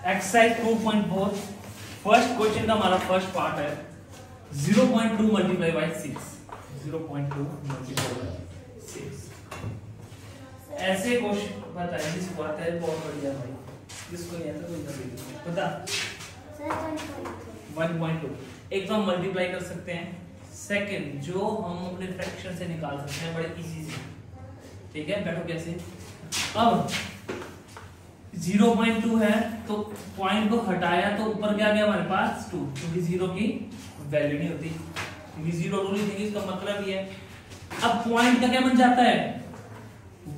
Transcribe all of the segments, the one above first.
Exercise 2.4 first question का हमारा first part है 0.2 मल्टीप्लाई बाय 6। 0.2 मल्टीप्लाई बाय 6 ऐसे क्वेश्चन बताइए जिसको आता है बहुत बढ़िया भाई, जिसको नहीं आता कोई नहीं बता। 1.2 एक तो हम मल्टीप्लाई कर सकते हैं, सेकंड जो हम अपने फ्रैक्शन से निकाल सकते हैं बड़े इजी से। ठीक है, बैठो कैसे। अब 0.2 है तो पॉइंट को हटाया तो ऊपर क्या गया हमारे पास 2, क्योंकि 0 की वैल्यू नहीं होती, क्योंकि 0 रूल नहीं, इसका मतलब ये है। अब पॉइंट का क्या बन जाता है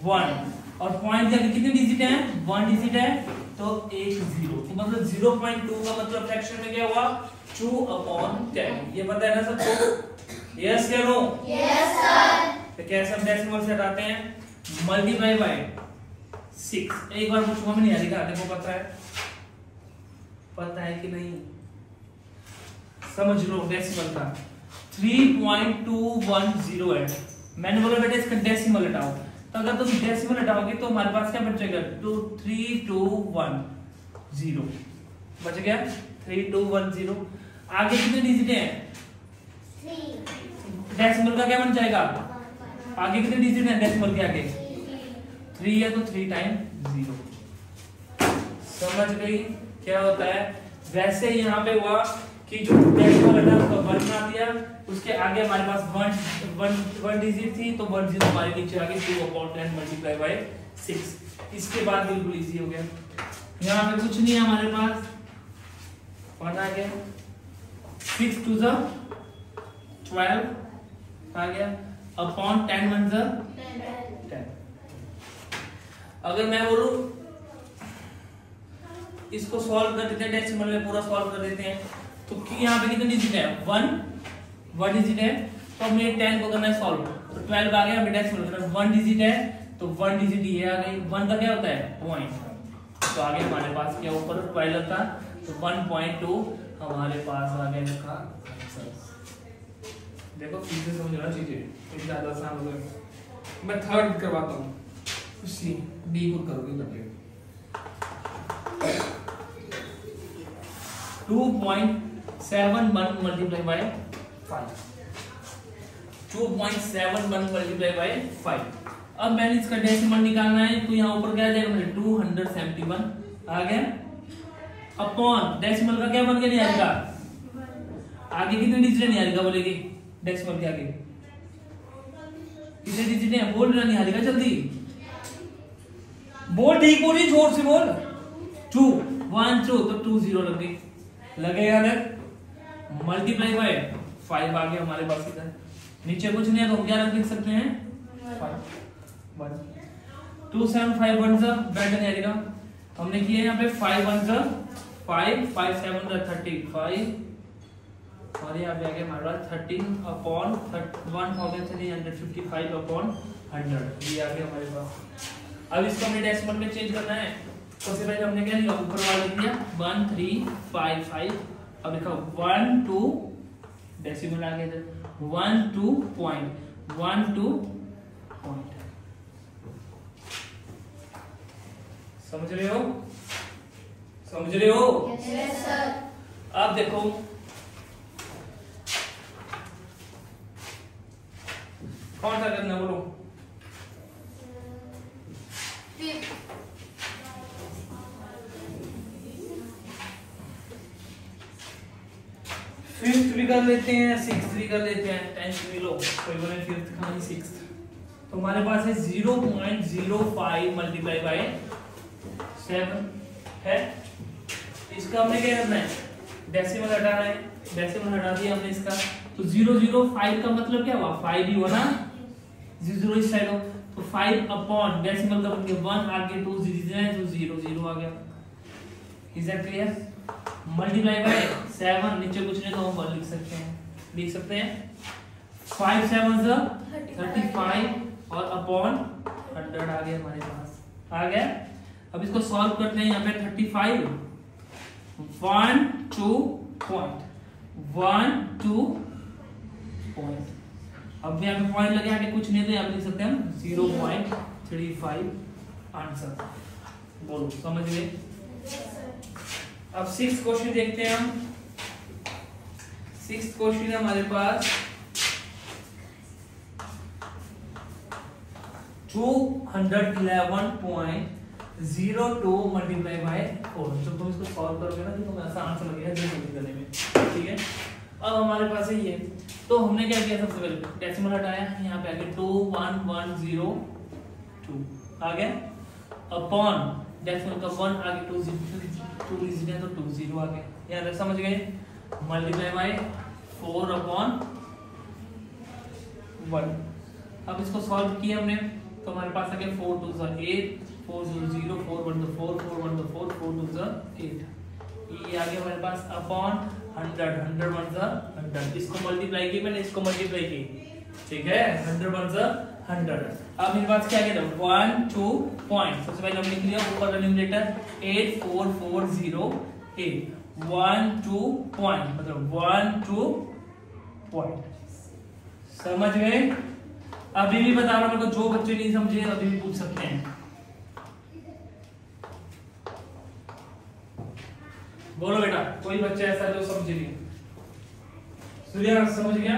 1, और पॉइंट के कितने डिजिट हैं 1 डिजिट है तो एक 0, तो मतलब 0.2 का मतलब फ्रैक्शन में क्या हुआ 2/10। ये पता है ना सबको? यस या नो? Yes sir. तो कैसे हम डेसिमल से हटाते हैं, मल्टीप्लाई बाय 6। एक बार पूछूंगा मैं, नहीं आएगा, देखो पता है कि नहीं, समझ लो। डेसिमल का 3.210 है, मैंने बोला बेटा इसका डेसिमल हटाओ, तो अगर तुम डेसिमल हटाओगे तो हमारे पास क्या बचेगा 3210 बच गया 3210। आगे कितने डिजिट हैं 3, डेसिमल का क्या बन जाएगा, आगे कितने डिजिट हैं डेसिमल के आगे 3 है तो 3 टाइम 0। समझ गई क्या होता है? वैसे यहाँ पे हुआ कि जो डेसिमल हटा उसका 1 बना दिया, उसके आगे हमारे पास 1 डिजिट थी तो 1 0 हमारे नीचे आ गई 2/10 मल्टीप्लाई बाय 6। इसके बाद बिल्कुल इजी हो गया। यहाँ पे कुछ नहीं है हमारे पास, 1 आ गया, 6 2 12 आ गया अपॉन 10 1 10। अगर मैं बोलूं इसको सॉल्व कर देते हैं, डेसिमल में पूरा सॉल्व कर देते हैं, तो यहाँ पे कितने डिजिट है 1 डिजिट है, तो हमने 10 को करना है सॉल्व, तो 12 आ गया, हमें डेसिमल करना 1 डिजिट है तो 1 डिजिट ये आ गई। 1 का क्या होता है पॉइंट, तो आगे हमारे पास क्या ऊपर 12 था तो 1.2 हमारे पास आ गया इसका आंसर। देखो फिर से समझ रहा चीजें, तो ज्यादा आसान हो गया। मैं थर्ड करवाता हूँ, सी डी को करोगे करके 2.71 मल्टीप्लाई बाय 5। 2.71 multiply by 5। अब मैंने इसका डेसिमल निकालना है, तो यहाँ ऊपर क्या आ जाएगा मुझे 271 आ गया, अपॉन डेसिमल का क्या बन गया निहारिका, आगे कितने डिजिट है निहारिका बोलेगी डेसिमल के आगे कितने डिजिट है, बोल रहा निहारिका जल्दी बोल, ठीक बोल रही, जोर से बोल। 2 1 2 तो 2 0 लगेगा अलग, मल्टीप्लाई बाय 5 आ गया हमारे पास इधर, नीचे कुछ नहीं है तो हम क्या लिख सकते हैं 5 1 2 7 5 1 बैठ नहीं आएगा, हमने किया यहाँ पे 5 1 5 5 7 35 और यहाँ पे आ गया हमारे पास 13/1355 अपॉन 100, ये आ गया हमारे पास। अब इसको हमने डेसिमल में चेंज करना है, सबसे पहले हमने क्या लिखा ऊपर वाला लिख दिया 1355, अब लिखा 1 2 डेसिमल आ गया इधर 1 2 पॉइंट 1 2 पॉइंट। समझ रहे हो? समझ रहे हो? Yes sir. अब देखो कौन सा करना बोलो, 5th भी कर लेते हैं, 6th भी कर लेते हैं, 10th भी लो, कोई बोले 5th खाली 6th। तो हमारे पास है 0.05 मल्टीप्लाई बाय 7 है, इसका हमने क्या करना है डेसिमल हटाना है, डेसिमल हटा दिया हमने इसका, तो 005 का मतलब क्या हुआ 5 ही हुआ ना, 0 इस साइड हो तो 5 अपॉन डेसिमल का बन गया 1 आगे 2 डिजिट है तो 0 0 आ गया। Is that clear? Multiply by 7, नीचे कुछ नहीं तो हम 1 लिख सकते हैं 5 7 35 और अपॉन 100 आ गया हमारे पास, आ गया। अब इसको सॉल्व करते हैं, यहाँ पे 35 1 2 पॉइंट 1 2 पॉइंट, अब यहाँ पे पॉइंट लगे आगे कुछ नहीं तो यहाँ पे लिख सकते हैं हम 0.35 आंसर। बोलो समझ गए? अब 6th क्वेश्चन देखते हैं हम। 6th क्वेश्चन है हमारे पास 211.02 मल्टीप्लाई बाय 4। जब तुम इसको सॉल्व करोगे ना तो तुम्हें आसान समझ लगेगा जल्दी करने में, ठीक है। अब हमारे पास है ये, तो हमने क्या किया, सबसे पहले डेसिमल हटाया, यहाँ पे आ गया 21102 आ गया, अपॉन डेसिमल का 1 आ गया, 2 इजी है तो 2 0 आ गया, यहाँ तक समझ गए। Multiply by 4 upon 1। अब इसको सॉल्व किया हमने तो हमारे पास आ गया 4 2 8, 4 0 0, 4 1 4, 4 1 4, 4 2 8। ये आ गया हमारे पास अपॉन 100, 100 1 100। इसको मल्टीप्लाई की मैंने, इसको मल्टीप्लाई की, ठीक है, 100 1 100। अब मेरे पास क्या गया 1 2 पॉइंट, सबसे पहले हमने लिख लिया ऊपर का न्यूमरेटर 84408, 1 2 पॉइंट मतलब 1 2 पॉइंट। समझ गए। अभी भी बता रहा हूं, मेरे को जो बच्चे नहीं समझे अभी भी पूछ सकते हैं। बोलो बेटा, कोई बच्चा ऐसा जो समझे नहीं? सूर्या समझ गया?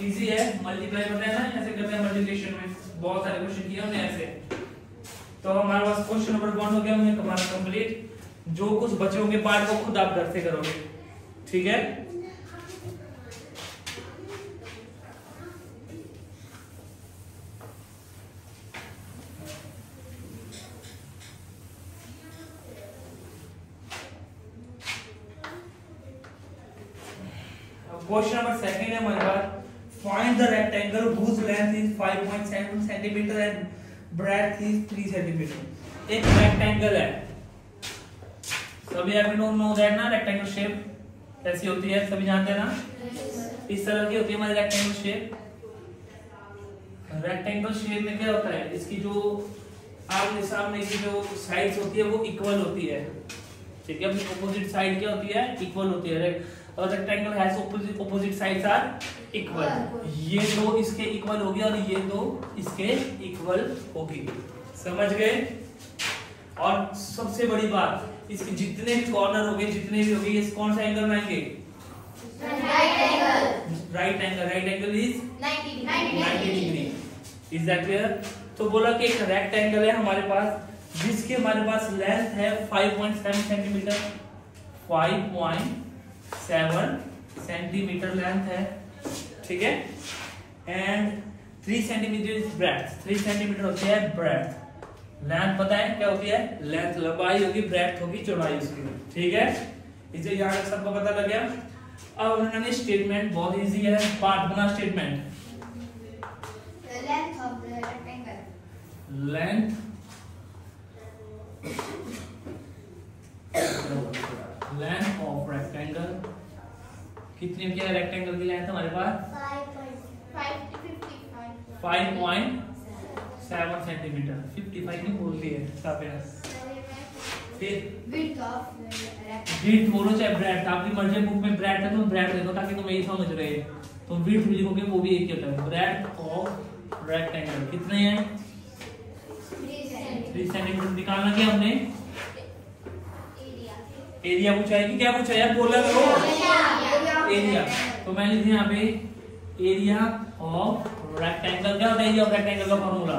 इजी है, मल्टीप्लाई पता है ना, ऐसे करते हैं मल्टीप्लिकेशन में, बहुत सारे क्वेश्चन किए हमने ऐसे। तो हमारे पास क्वेश्चन नंबर 1 हो गया हमने हमारा कंप्लीट। जो कुछ बचे होंगे पार्ट को खुद आप घर से करोगे, ठीक है। क्वेश्चन नंबर 2 है हमारे पास, find the rectangle whose length is 5.7 cm and breadth is 3 cm। एक रेक्टेंगल है, सभी एवरीवन नो दैट ना, रेक्टेंगल शेप कैसी होती है सभी जानते हैं ना, इस तरह की होती है हमारी रेक्टेंगल शेप। रेक्टेंगल शेप में क्या होता है, इसकी जो आमने सामने की जो साइड्स होती है वो इक्वल होती है, ठीक है। अपनी ऑपोजिट साइड क्या होती है, इक्वल होती है। और rectangle has opposite sides are equal, ये दो इसके इक्वल होगी और ये दो इसके इक्वल होगी, समझ गए। और सबसे बड़ी बात, इसके जितने भी कॉर्नर होंगे, जितने भी होंगे, ये कौन सा एंगल बनाएंगे, right angle is 90 degree. Is that clear. तो बोला कि एक रेक्टेंगल है हमारे पास जिसके हमारे पास लेंथ है 5.7 सेंटीमीटर, 5.7 सेंटीमीटर लेंथ है, ठीक है। And 3 centimetre is breadth, 3 centimetre होती है ब्रेड्थ। लेंथ पता है क्या होती है, लेंथ लंबाई होगी, ब्रेड्थ होगी चौड़ाई उसकी, ठीक है। इसे यहाँ तक सबको पता लग गया। अब उन्होंने स्टेटमेंट बहुत इजी है, पार्ट बना statement, length of the rectangle, length of rectangle कितनी क्या है, रेक्टेंगल की लेंथ हमारे पास 5.7 सेंटीमीटर, 55 नहीं बोलती है साफिया। फिर विड्थ बोलो चाहे ब्रेड्थ, आपकी मर्जी, बुक में ब्रेड्थ है तो ब्रेड्थ देखो ताकि तुम यही समझ रहे हो। तो विड्थ भी लिखोगे वो भी एक ही होता है। ब्रेड्थ ऑफ रेक्टेंगल कितने हैं, 3 सेंटीमीटर निकालना क्या हमने, एरिया पूछा है कि क्या पूछा है, बोला करो एरिया। तो मैं लिख दिया यहाँ पे एरिया ऑफ रेक्टेंगल। क्या होता है एरिया ऑफ रेक्टेंगल का formula,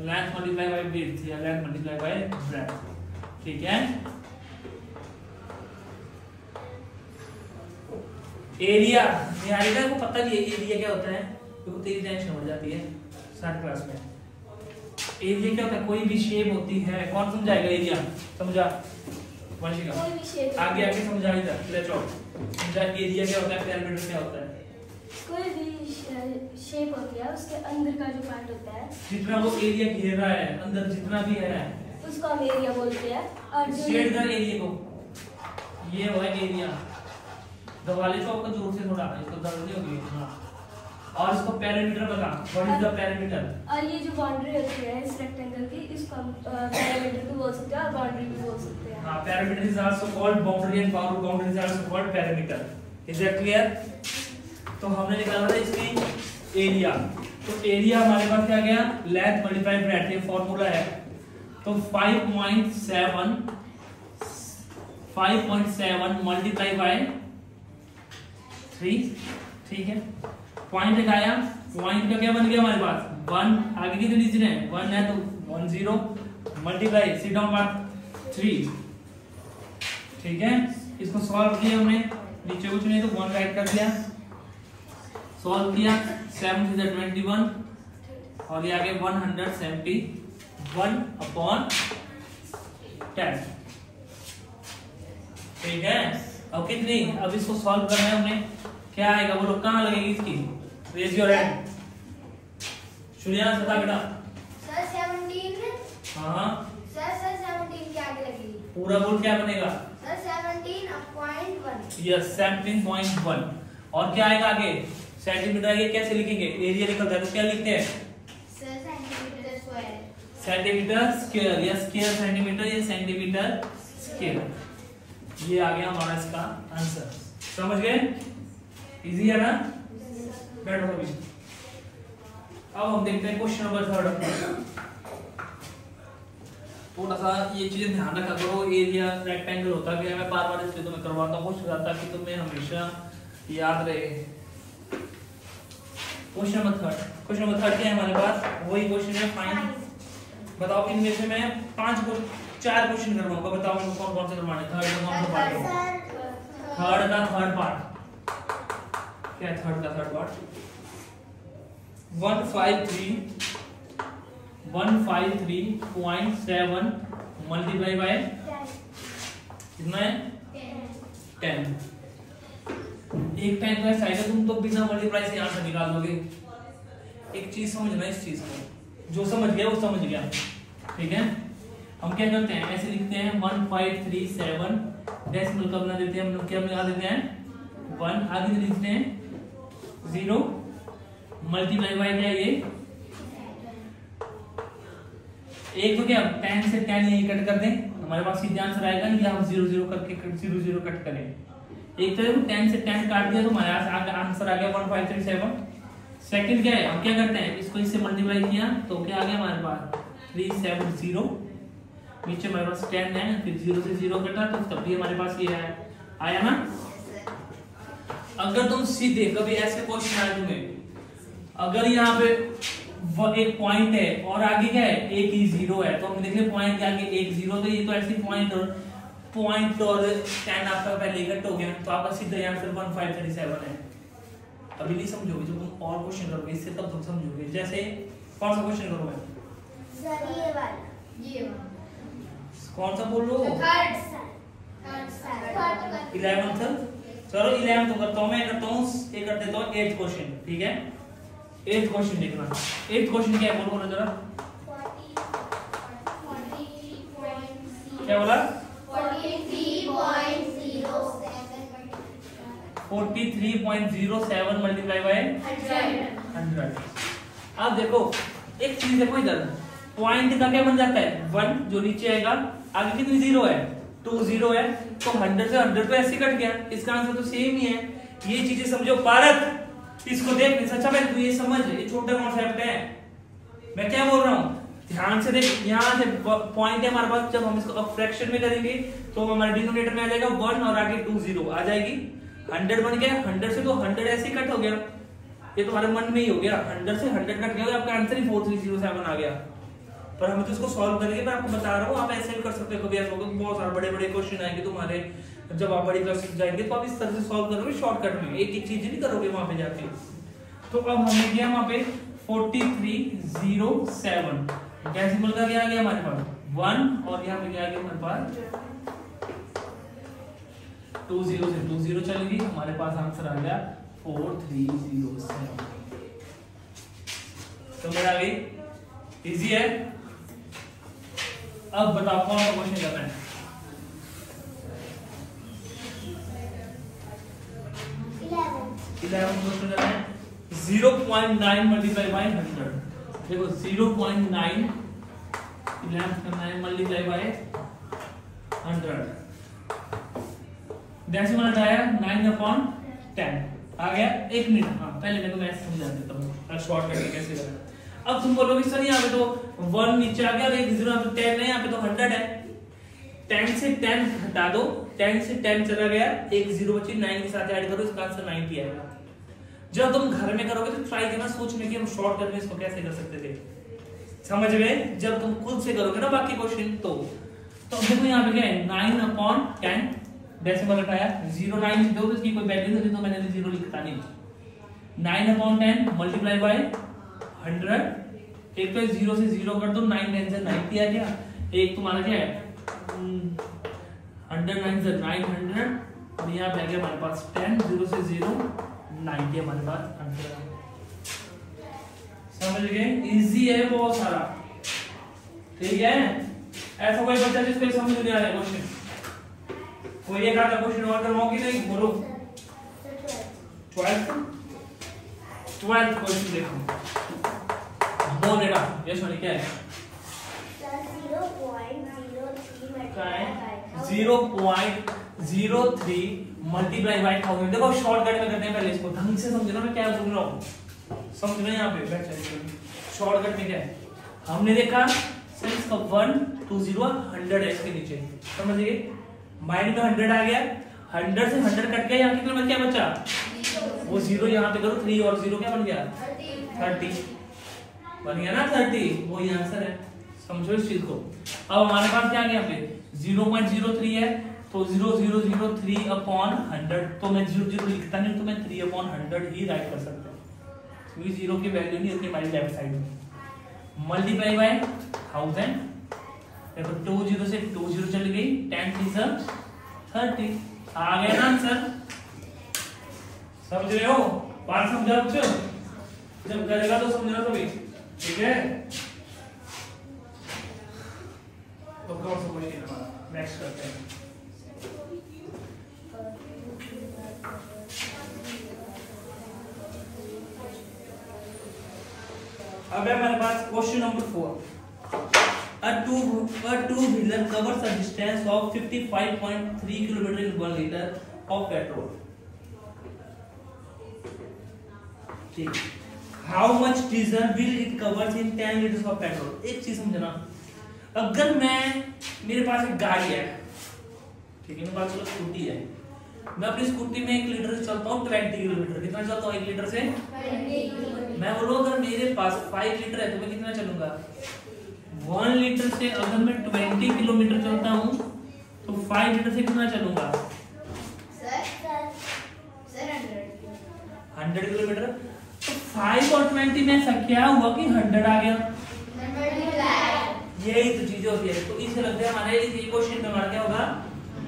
length multiply by width या लेंथ मल्टीप्लाई बाय ब्रेड्थ, ठीक है। एरिया निहारिका को पता नहीं है एरिया क्या होता है, क्योंकि तेरी टेंशन बढ़ जाती है 7 क्लास में। एरिया क्या होता है, कोई भी शेप होती है, कौन समझाएगा एरिया, समझा वंशिका, आगे आगे समझा, इधर ले चलो समझा एरिया क्या होता है, पैरामीटर क्या होता है। कोई भी शेप होती है उसके अंदर का जो पार्ट होता है, जितना वो एरिया घेर रहा है, अंदर जितना भी है उसको हम एरिया बोलते हैं। और शेड कर एरिया को, ये वो है एरिया। दवाले को आपका जोर से थोड़ा, इसको दर्द नहीं होगी। हां, और इसको पैरामीटर बता, व्हाट इज द पैरामीटर। और ये जो बाउंड्री होती है इस रेक्टेंगल की, इसको हम पैरामीटर भी बोल सकते हैं और बाउंड्री भी बोल सकते हैं। हां, parameter is also called boundary and boundary is also called parameter. Is that clear. तो हमने निकाला था इसकी एरिया, तो एरिया हमारे पास क्या गया, लेंथ मल्टीप्लाई ब्रेड्थ, ये फार्मूला है। तो तो 5.7 मल्टीप्लाई बाय 3, ठीक है। पॉइंट लगाया, पॉइंट का क्या बन गया हमारे पास 1, आगे कितने डिजिट है 1 है तो 10 मल्टीप्लाई सिट डाउन बाय 3, ठीक है। इसको सॉल्व किया हमने, नीचे कुछ नहीं तो 1 राइट कर दिया, सॉल्व किया 7 to the 21 और ये आगे 171/10, ठीक है। अब कितनी, अब इसको सॉल्व करना है हमने, क्या आएगा बोलो, कहाँ लगेगी इसकी, रेज योर हैंड, शुरिया बता बेटा। सर 17, हाँ सर 17 के आगे लगेगी, पूरा बोल क्या बनेगा सर 17.1, यस 17.1 और क्या आएगा आगे सेंटीमीटर, आगे कैसे लिखेंगे, एरिया निकलता है तो क्या लिखते हैं sir centimetre square, centimetre square या स्क्वायर सेंटीमीटर या सेंटीमीटर स्क्वायर, ये आ गया हमारा इसका आंसर, समझ गए, इजी है ना। बैठो अभी, अब हम देखते हैं क्वेश्चन नंबर 3। थोड़ा सा ये चीजें ध्यान रखा करो, एरिया रेक्टेंगल होता है, मैं बार बार इसलिए तुम्हें करवाता हूँ ताकि तुम्हें हमेशा याद रहे। क्वेश्चन नंबर 3 क्या है हमारे पास, वही क्वेश्चन है फाइंड, बताओ इनमें से मैं 4 क्वेश्चन करवाऊंगा, बताओ कौन कौन से करवाने, थर्ड का कौन सा पार्ट है, थर्ड का थर्ड पार्ट क्या है, थर्ड का थर्ड पार्ट 153.7 मल्टीप्लाई बाय कितना है 10, एक 10 का साइड है, तुम तो बिना मल्टीप्लाई से आंसर निकाल दोगे। एक चीज समझना, इस चीज को जो समझ गया वो समझ गया, ठीक है। हम क्या करते हैं, ऐसे लिखते हैं 1537 डेसिमल का बना देते हैं, हम लोग क्या बना देते हैं 1, आगे लिखते हैं 0 मल्टीप्लाई बाय क्या ये एक, तो क्या 10 से 10 यही कट कर दें, हमारे पास सीधे आंसर आएगा, या हम 0 0 करके 0 0 कट करें, एक तो 10 से 10 काट दिया तो हमारे पास आंसर आ गया 1537। सेकंड क्या है, हम क्या करते हैं इसको इससे मल्टीप्लाई किया तो क्या आ गया हमारे पास 370, नीचे हमारे पास 10 है, फिर 0 से 0 कटा तो तब भी हमारे पास ये आया ना। अगर तुम सीधे कभी ऐसे क्वेश्चन आए तुम्हें, अगर यहाँ पे एक पॉइंट है और आगे क्या है एक ही 0 है, तो हम देख ले पॉइंट के आगे एक 0, तो ये तो ऐसे पॉइंट और 10 आपका पहले कट हो गया, तो आपका सीधा आंसर 1537 है। अभी नहीं समझोगे, जब तुम और क्वेश्चन करोगे इससे तब तुम समझोगे। जैसे कौन सा क्वेश्चन करोगे सर ये वाला कौन सा बोल लो, 11th, चलो 11th करता हूँ, मैं करता हूँ ये कर देता हूँ 8th क्वेश्चन, ठीक है। 8th क्वेश्चन देखना, 8th क्वेश्चन क्या है बोलो जरा, क्या बोला 43.07 मल्टीप्लाई बाय 100। अब देखो एक चीज देखो, इधर पॉइंट का क्या बन जाता है 1 जो नीचे आएगा, आगे कितनी 0 है 2 0 है, तो 100 से 100 तो ऐसे कट गया, इसका आंसर तो सेम ही है। ये चीजें समझो पारक, इसको देख अच्छा भाई तू ये समझ, ये छोटा कॉन्सेप्ट है, मैं क्या बोल रहा हूँ ध्यान से देख। यहाँ से पॉइंट है हमारे पास, जब हम इसको फ्रैक्शन में करेंगे तो हमारे डिनोमिनेटर में आ जाएगा 1 और आगे 2 0 आ जाएगी, 100 बन गया, 100 से तो 100 ऐसे ही कट हो गया, ये तुम्हारे मन में ही हो गया, 100 से 100 कट गया, आपका आंसर ही 4307 आ गया। पर हम तो इसको सॉल्व करेंगे, मैं आपको बता रहा हूँ, आप ऐसे भी कर सकते हो। कभी ऐसा होगा बहुत सारे बड़े बड़े क्वेश्चन आएंगे तुम्हारे, जब आप बड़ी क्लास जाएंगे तो आप इस तरह से सॉल्व करोगे शॉर्टकट में, एक एक चीज नहीं करोगे वहां पे जाके। तो अब हमने किया वहां पे 4307 डेसिमल का क्या आ गया हमारे पास 1 और यहाँ पे क्या आ गया हमारे पास 2 0 से 2 0 चल गई, हमारे पास आंसर आ गया 4307। समझ आ गई, इजी है। अब बताओ कौन सा क्वेश्चन करना है, 11 क्वेश्चन करना है। 0.9 मल्टीप्लाई बाय 100, देखो 0.9 11 करना है मल्टीप्लाई बाय 100, डेसिमल हटाया 9/10 आ गया। 1 मिनट, हाँ पहले मैं तुम्हें ऐसे समझा देता हूँ शॉर्टकट में कैसे करना। अब तुम बोलोगे सर यहाँ पे तो 1 नीचे आ गया और एक 0 तो 10 है, यहाँ पे तो 100 है। 10 से 10 हटा दो, 10 से 10 चला गया, एक 0 बची, 9 के साथ ऐड करो, इसका आंसर 90 आएगा। जब तुम घर में करोगे तो ट्राई करना सोचने की हम शॉर्टकट में इसको कैसे कर सकते थे, समझ गए? जब तुम खुद से करोगे ना बाकी क्वेश्चन तो देखो यहाँ पे क्या है 9/10 डेसिमल हटाया 0 9 दो तो इसकी कोई वैल्यू नहीं थी तो मैंने 0 लिखा नहीं। 9/10 मल्टीप्लाई बाय 100, एक तो 0 से 0 कर दो, 9 10 से 90 आ गया, एक तुम्हारा क्या है 100 9 से 900 और यहाँ पे आ गया हमारे पास 10 0 से 0 90 हमारे पास आंसर। समझ गए? इजी है बहुत सारा, ठीक है? ऐसा कोई बच्चा जिसको समझ नहीं आ रहा है क्वेश्चन, कोई एक आधा क्वेश्चन और करवाओ कि नहीं? बोलो। 12th क्वेश्चन देखो, बोल बेटा ये सुनिए क्या है? 0.03 मल्टीप्लाई बाय 1000। देखो शॉर्टकट में करते हैं, पहले इसको ढंग से समझो ना क्या बोल रहा हूँ, समझ रहे हैं? यहाँ पे शॉर्टकट में क्या है हमने देखा सर, इसका 1 2 0 100 है इसके नीचे, समझ गए? माइंड में 100 आ गया, 100 से 100 कट गया, यहाँ कितना बच क्या बचा? वो 0 यहाँ पे करो, 3 और 0 क्या बन गया? 30 बन गया ना 30, वो ही आंसर है। समझो इस चीज को। अब हमारे पास क्या आ गया यहाँ पे 0.03 है तो 0.003/100, तो मैं 0 लिखता नहीं तो मैं 3/100 ही राइट कर सकता हूँ, क्योंकि 0 की वैल्यू नहीं होती हमारी लेफ्ट साइड में। मल्टीप्लाई बाय 1000, देखो 2 0 से 2 0 चली गई, 10 3 30 आ गया ना आंसर। समझ रहे हो? बात समझा बच्चों? जब करेगा तो समझना सभी, ठीक है? तो कौन सा क्वेश्चन हमारा नेक्स्ट करते हैं? अब है हमारे पास question number 4। A two-wheeler covers a distance of 55.3 km in 1 liter of petrol. ठीक, How much diesel will it covers in 10 liters of petrol? एक चीज समझना, अगर मेरे पास एक गाड़ी है, ठीक है, मेरे पास स्कूटी है, मैं अपनी स्कूटी में 1 लीटर से चलता हूँ 20 किलोमीटर। कितना चलता हूँ 1 लीटर से? 20। मैं बोलूँ अगर मेरे पास 5 लीटर है तो मैं कितना चलूंगा? 1 लीटर से अगर मैं 20 किलोमीटर चलता हूँ तो 5 लीटर से कितना चलूंगा? Sir 100 kilometre. तो 5 और 20 में ऐसा क्या हुआ कि 100 आ गया? यही तो चीजें होती है। तो इसे लगता है हमारे इस क्वेश्चन में हमारा क्या होगा?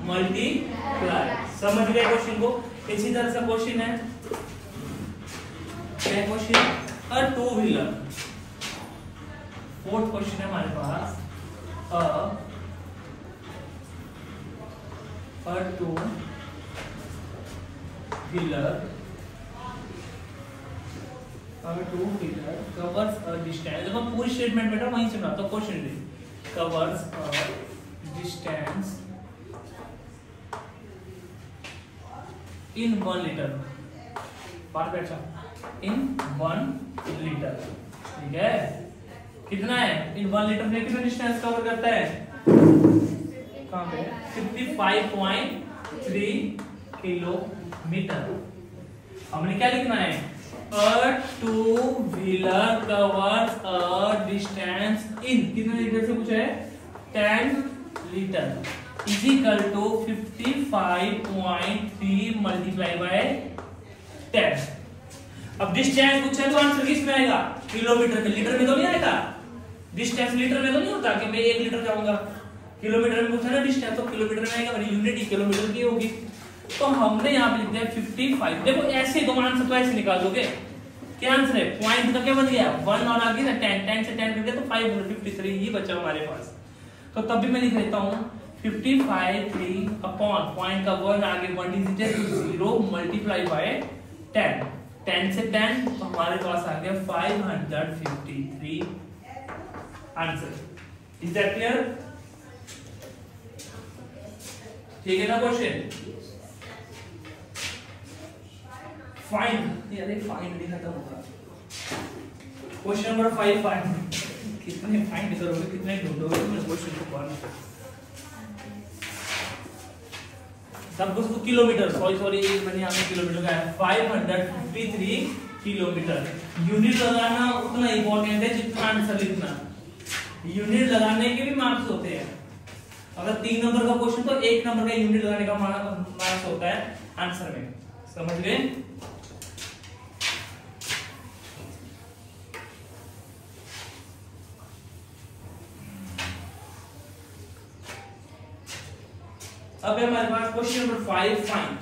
मल्टीप्लाई। समझ गए क्वेश्चन को? इसी तरह से क्वेश्चन है क्या question? A two wheeler. 4th question है हमारे पास a two wheeler covers a distance। देखो पूरी स्टेटमेंट बेटा वहीं से बनाता हूँ, question read covers a distance in 1 liter। बात बैठा in 1 liter, ठीक है? कितना है in 1 liter में? कितना डिस्टेंस कवर करता है? कहाँ पे? 55.3 किलोमीटर। हमने क्या लिखना है? A two-wheeler covers a distance in कितने लीटर से पूछा है? 10 litre is equal to 55.3 multiply by 10। अब डिस्टेंस पूछा है तो आंसर किस में आएगा? किलोमीटर में। लीटर में तो नहीं आएगा, डिस्टेंस लीटर में तो नहीं होता कि मैं 1 लीटर जाऊंगा। किलोमीटर में पूछा ना डिस्टेंस, तो किलोमीटर में आएगा, मेरी यूनिट ही किलोमीटर की होगी। तो हमने यहाँ पे लिख दिया 55। देखो ऐसे दो आंसर तो ऐसे निकाल दोगे, क्या आंसर है? पॉइंट का क्या बन गया? 1 और आगे ना 10, 10 से 10 कर दिया तो 553 ही बचा हमारे पास। तो तब भी मैं लिख लेता हूँ 55 अपॉन पॉइंट का 1 आगे 1 डिजिट है तो 0 मल्टीप्लाई बाय 10। 10 से 10 तो हमारे पास आ गया 553 आंसर। Is that clear? ठीक है ना क्वेश्चन? फाइंड, यार फाइंड लिखा था होगा क्वेश्चन नंबर 5 फाइंड। कितने फाइंड करोगे, कितने ढूंढोगे तुम क्वेश्चन को पढ़ने। सब कुछ तो किलोमीटर, सॉरी मैंने यहाँ पे किलोमीटर का है। 553 किलोमीटर। यूनिट लगाना उतना इंपॉर्टेंट है जितना आंसर लिखना। यूनिट लगाने के भी मार्क्स होते हैं। अगर 3 नंबर का क्वेश्चन तो 1 नंबर का यूनिट लगाने का मार्क्स होता है आंसर में। समझ गए? अब है हमारे पास क्वेश्चन नंबर 5 फाइंड।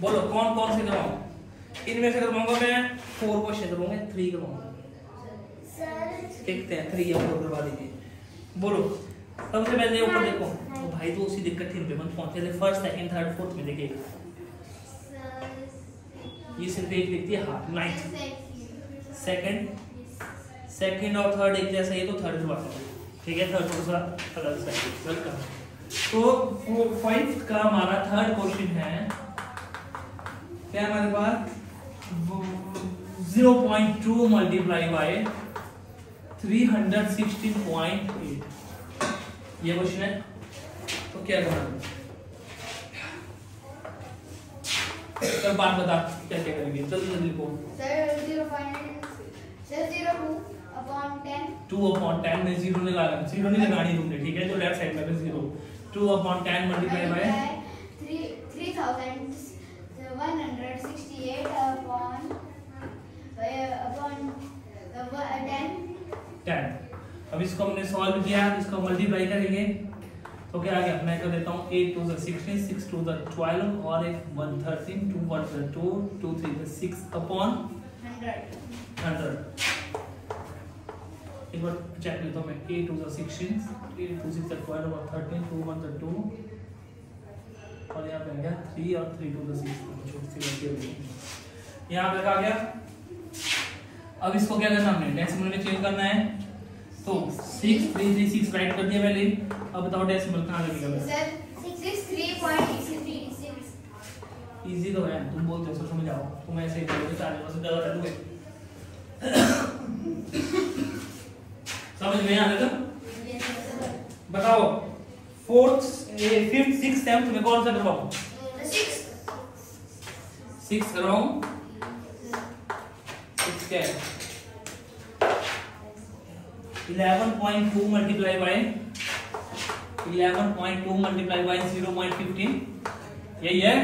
बोलो कौन कौन से करवाऊं? इनमें से करवाऊंगा मैं 4 क्वेश्चन करवाऊंगा, 3 करवाऊंगा। देखते हैं 3 या 4 करवा दीजिए। बोलो सबसे पहले ऊपर देखो। तो भाई तो उसी दिक्कत थी, पे पहुंचे थे फर्स्ट सेकंड थर्ड फोर्थ में। देखिए ये सिर्फ एक लिखती है हाफ। 9th सेकंड और थर्ड एक जैसा, ये तो थर्ड बात है, ठीक है। थर्ड थोड़ा सा अलग सा है। वेलकम। तो 5th का हमारा थर्ड क्वेश्चन है क्या हमारे पास 0.2 मल्टीप्लाई बाय 316.8 ये क्वेश्चन है। तो क्या करना है, बात बता क्या क्या करेंगे, जल्दी जल्दी लिखो। सर 2/10 में 0 नहीं लगानी तुमने, ठीक है। जो लेफ्ट साइड में 0 2/10 मल्टीप्लाई बाय 10। अब इसको हमने सॉल्व किया, इसको मल्टीप्लाई करेंगे तो क्या आ गया, मैं कर देता हूँ 8 2 16 6 2 12 और एक 1 13 2 1 2 2 3 6 अपॉन 100। एक बार चेक लेता हूँ मैं। 8 2 16 8 2 6 12 और 13 2 1 2 और यहाँ पे आ गया 3 और 3 2 6 छोटी सी गलती हो गई। यहाँ पे आ गया। अब इसको क्या करना हमने डेसिमल में चेंज करना है। तो 6 3 3 6 राइट कर दिया पहले। अब बताओ डेसिमल कहाँ लगेगा? सर 63.86 इजी तो है, तुम बोलते हो समझ आओ। तुम ऐसे ही बोलोगे 4% ज्यादा रह लोगे। समझ में आ गया? बताओ 4th 5th 6th 7th में कौन सा करवाऊं? 6 करवाऊं। 6 क्या है? 11.2 मल्टीप्लाई बाय 0.15 यही है।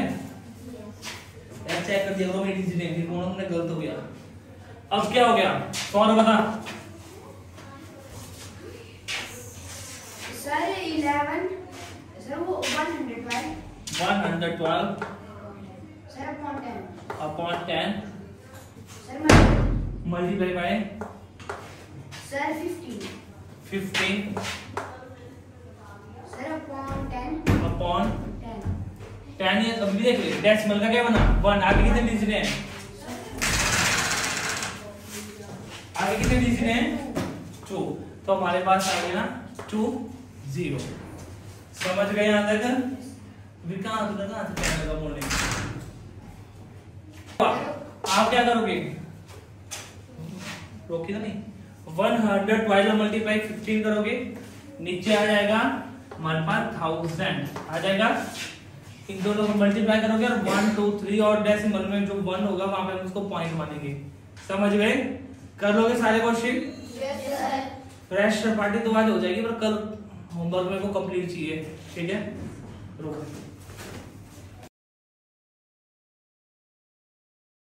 चेक कर दिया करो, मेरी चीजें उन्होंने गलत हो गया। अब क्या हो गया कौन बता? सर 11 सर वो 112 sir upon 10 sir multiply by sir 15 sir upon 10 ये अभी देख ले। डेसिमल का क्या बना 1। आगे कितने डिजिट हैं? आगे कितने डिजिट हैं? 2। तो हमारे पास आ गया ना 2 0। समझ गए यहाँ तक? कहाँ से लगा बोलने? आप क्या करोगे? रोकी तो नहीं। 112 मल्टीप्लाई 15 करोगे, नीचे आ जाएगा हमारे पास 1000 आ जाएगा। इन दोनों को मल्टीप्लाई करोगे और 1 2 3 और डेसिमल में जो 1 होगा वहां पे हम उसको पॉइंट मानेंगे। समझ गए? कर लोगे सारे question? Yes sir. Rest party तो आज हो जाएगी, पर कल होमवर्क में को कंप्लीट चाहिए, ठीक है। रुको